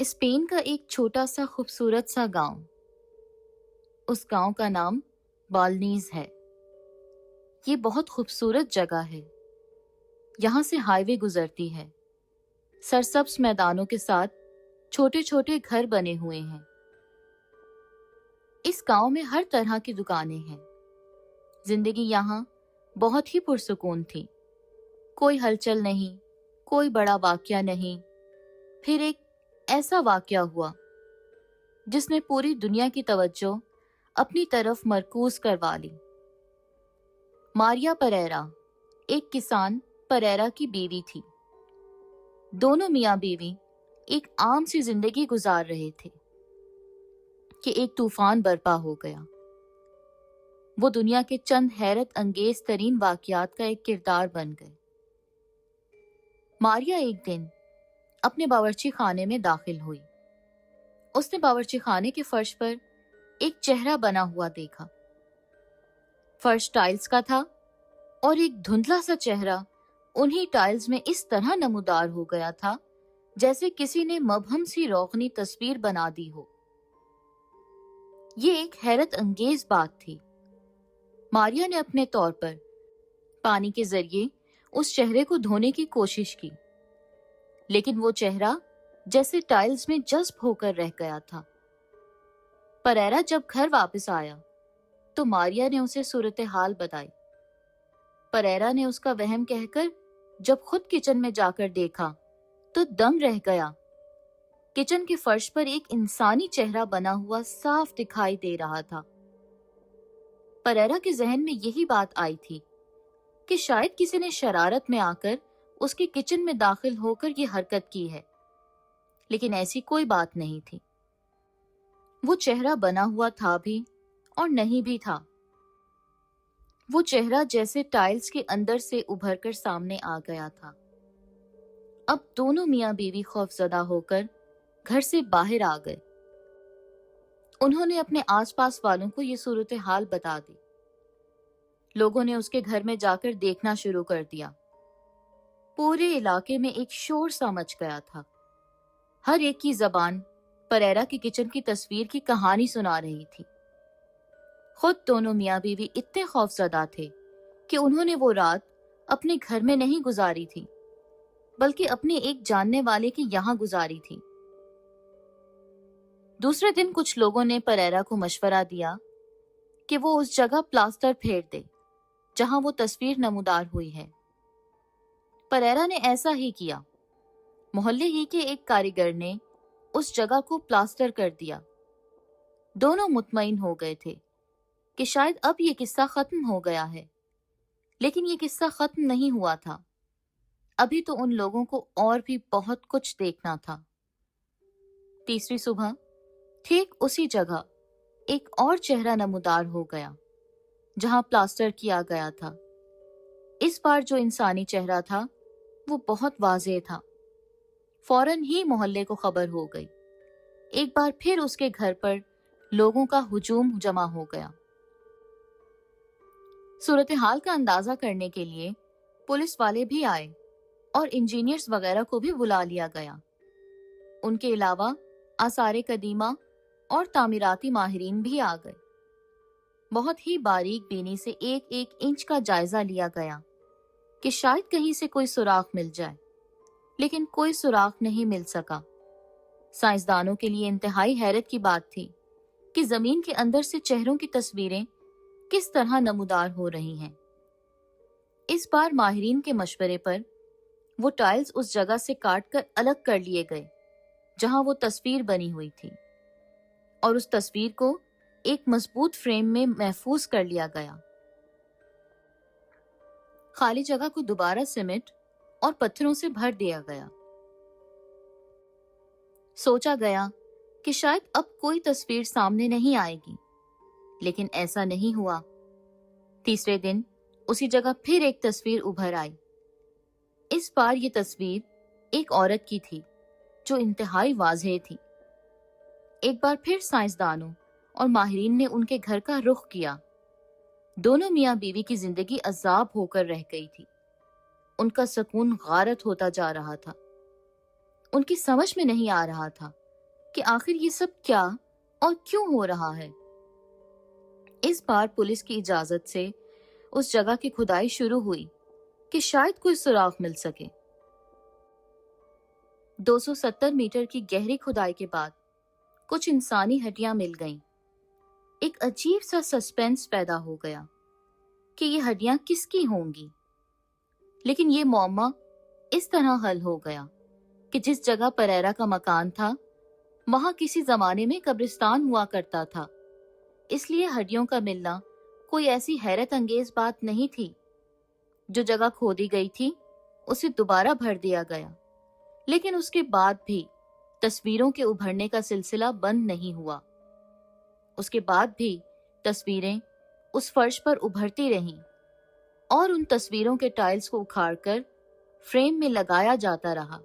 Spain का एक छोटा सा खूबसूरत सा गांव। उस गांव का नाम बालनीज है। ये बहुत खूबसूरत जगह है। यहाँ से हाईवे गुजरती है। सरसब्ज मैदानों के साथ छोटे छोटे घर बने हुए हैं। इस गांव में हर तरह की दुकानें हैं। जिंदगी यहाँ बहुत ही पुरसुकून थी। कोई हलचल नहीं, कोई बड़ा वाकया नहीं। फिर एक ऐसा वाकया हुआ जिसने पूरी दुनिया की तवज्जो अपनी तरफ मरकूज करवा ली। मारिया परेरा एक किसान परेरा की बीवी थी। दोनों मियाँ बीवी एक आम सी जिंदगी गुजार रहे थे कि एक तूफान बरपा हो गया। वो दुनिया के चंद हैरत अंगेज तरीन वाकयात का एक किरदार बन गए। मारिया एक दिन अपने बावर्ची खाने में दाखिल हुई। उसने बावर्ची खाने के फर्श पर एक चेहरा बना हुआ देखा। फर्श टाइल्स का था और एक धुंधला सा चेहरा उन्हीं टाइल्स में इस तरह नमूदार हो गया था जैसे किसी ने मबहम सी रोशनी तस्वीर बना दी हो। ये एक हैरत अंगेज बात थी। मारिया ने अपने तौर पर पानी के जरिए उस चेहरे को धोने की कोशिश की, लेकिन वो चेहरा जैसे टाइल्स में जज्ब होकर रह गया था। परेरा जब घर वापस आया तो मारिया ने उसे सूरत हाल बताई। परेरा ने उसका वहम कहकर जब खुद किचन में जाकर देखा तो दंग रह गया। किचन के फर्श पर एक इंसानी चेहरा बना हुआ साफ दिखाई दे रहा था। परेरा के जहन में यही बात आई थी कि शायद किसी ने शरारत में आकर उसके किचन में दाखिल होकर ये हरकत की है, लेकिन ऐसी कोई बात नहीं थी। वो चेहरा बना हुआ था भी और नहीं भी था। वो चेहरा जैसे टाइल्स के अंदर से उभर कर सामने आ गया था। अब दोनों मियाँ बीवी खौफजदा होकर घर से बाहर आ गए। उन्होंने अपने आसपास वालों को ये सूरत हाल बता दी। लोगों ने उसके घर में जाकर देखना शुरू कर दिया। पूरे इलाके में एक शोर सा मच गया था। हर एक की जबान परेरा की किचन की तस्वीर की कहानी सुना रही थी। खुद दोनों मियाँ बीवी इतने खौफजदा थे कि उन्होंने वो रात अपने घर में नहीं गुजारी थी, बल्कि अपने एक जानने वाले के यहाँ गुजारी थी। दूसरे दिन कुछ लोगों ने परेरा को मशवरा दिया कि वो उस जगह प्लास्टर फेर दे जहां वो तस्वीर नमूदार हुई है। परेरा ने ऐसा ही किया। मोहल्ले ही के एक कारीगर ने उस जगह को प्लास्टर कर दिया। दोनों मुतमईन हो गए थे कि शायद अब ये किस्सा खत्म हो गया है, लेकिन ये किस्सा खत्म नहीं हुआ था। अभी तो उन लोगों को और भी बहुत कुछ देखना था। तीसरी सुबह ठीक उसी जगह एक और चेहरा नमूदार हो गया जहां प्लास्टर किया गया था। इस बार जो इंसानी चेहरा था वो बहुत वाज़ेह था। फौरन ही मोहल्ले को खबर हो गई। एक बार फिर उसके घर पर लोगों का हुजूम जमा हो गया। सूरत हाल का अंदाजा करने के लिए पुलिस वाले भी आए और इंजीनियर्स वगैरह को भी बुला लिया गया। उनके अलावा आसारे कदीमा और तामीराती माहिरीन भी आ गए। बहुत ही बारीक बीनी से एक एक इंच का जायजा लिया गया कि शायद कहीं से कोई सुराख मिल जाए, लेकिन कोई सुराख नहीं मिल सका। साइंसदानों के लिए इंतहाई हैरत की बात थी कि जमीन के अंदर से चेहरों की तस्वीरें किस तरह नमूदार हो रही हैं। इस बार माहिरीन के मशवरे पर वो टाइल्स उस जगह से काट कर अलग कर लिए गए जहां वो तस्वीर बनी हुई थी, और उस तस्वीर को एक मजबूत फ्रेम में महफूज कर लिया गया। खाली जगह को दोबारा सीमेंट और पत्थरों से भर दिया गया। सोचा गया कि शायद अब कोई तस्वीर सामने नहीं आएगी, लेकिन ऐसा नहीं हुआ। तीसरे दिन उसी जगह फिर एक तस्वीर उभर आई। इस बार ये तस्वीर एक औरत की थी जो इंतहाई वाज़ेह थी। एक बार फिर साइंसदानों और माहिरीन ने उनके घर का रुख किया। दोनों मियाँ बीवी की जिंदगी अजाब होकर रह गई थी। उनका सुकून गारत होता जा रहा था। उनकी समझ में नहीं आ रहा था کہ آخر یہ سب کیا اور کیوں ہو رہا ہے۔ اس بار پولیس کی اجازت سے اس جگہ کی کھدائی شروع ہوئی کہ شاید کوئی سراغ مل سکے۔ 270 میٹر کی گہری کھدائی کے بعد کچھ انسانی ہڈیاں مل گئیں۔ ایک عجیب سا سسپینس پیدا ہو گیا کہ یہ ہڈیاں کس کی ہوں گی، لیکن یہ معمہ اس طرح حل ہو گیا کہ جس جگہ پریرا کا مکان تھا وہاں کسی زمانے میں قبرستان ہوا کرتا تھا، اس لیے ہڈیوں کا ملنا کوئی ایسی حیرت انگیز بات نہیں تھی۔ جو جگہ کھودی گئی تھی اسے دوبارہ بھر دیا گیا، لیکن اس کے بعد بھی تصویروں کے ابھرنے کا سلسلہ بند نہیں ہوا۔ اس کے بعد بھی تصویریں اس فرش پر ابھرتی رہیں اور ان تصویروں کے ٹائلز کو اکھاڑ کر فریم میں لگایا جاتا رہا۔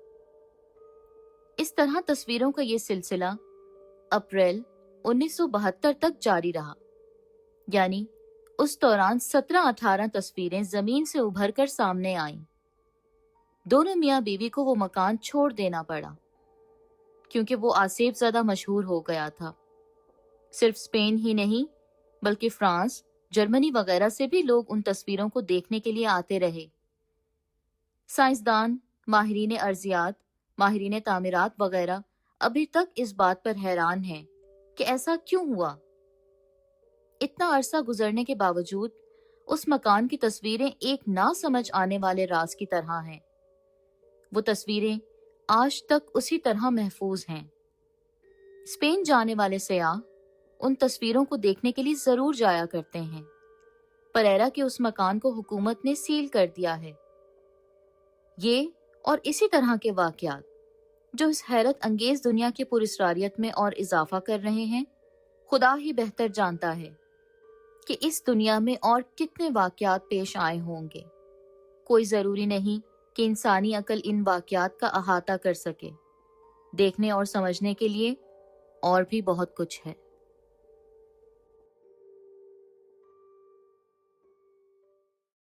اس طرح تصویروں کا یہ سلسلہ اپریل 1972 تک جاری رہا، یعنی اس دوران 17-18 تصویریں زمین سے ابھر کر سامنے آئیں۔ دونوں میاں بیوی کو وہ مکان چھوڑ دینا پڑا کیونکہ وہ آسیب زدہ مشہور ہو گیا تھا۔ صرف اسپین ہی نہیں بلکہ فرانس، جرمنی وغیرہ سے بھی لوگ ان تصویروں کو دیکھنے کے لیے آتے رہے۔ سائنسدان، ماہرین ارضیات، ماہرین تعمیرات وغیرہ ابھی تک اس بات پر حیران ہیں کہ ایسا کیوں ہوا۔ اتنا عرصہ گزرنے کے باوجود اس مکان کی تصویریں ایک نہ سمجھ آنے والے راز کی طرح ہیں۔ وہ تصویریں آج تک اسی طرح محفوظ ہیں۔ اسپین جانے والے سیاح ان تصویروں کو دیکھنے کے لیے ضرور جایا کرتے ہیں۔ پریرا کے اس مکان کو حکومت نے سیل کر دیا ہے۔ یہ اور اسی طرح کے واقعات جو اس حیرت انگیز دنیا کی پراسراریت میں اور اضافہ کر رہے ہیں، خدا ہی بہتر جانتا ہے کہ اس دنیا میں اور کتنے واقعات پیش آئے ہوں گے۔ کوئی ضروری نہیں کہ انسانی عقل ان واقعات کا احاطہ کر سکے۔ دیکھنے اور سمجھنے کے لیے اور بھی بہت کچھ ہے۔